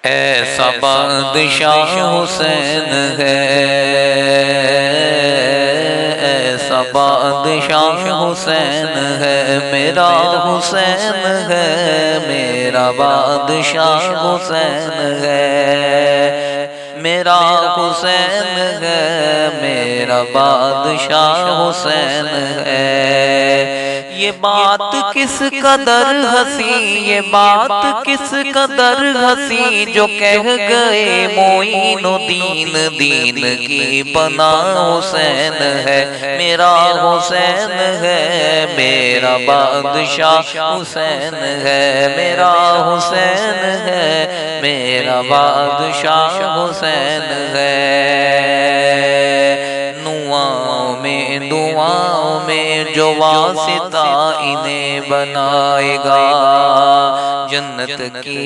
ऐसा बादशाह हुसैन है, ऐसा बादशाह हुसैन है, मेरा हुसैन है, मेरा बादशाह हुसैन है, मेरा हुसैन है, मेरा बादशाह हुसैन है। ये बात किस कदर हंसी, ये बात किस कदर हंसी, जो कह गए मोइनुद्दीन दीन की बना हुसैन है, मेरा हुसैन है, मेरा बादशाह हुसैन है, मेरा हुसैन है, मेरा बादशाह हुसैन है। दुआओं में जो वासिता इन्हें बनाएगा, जन्नत की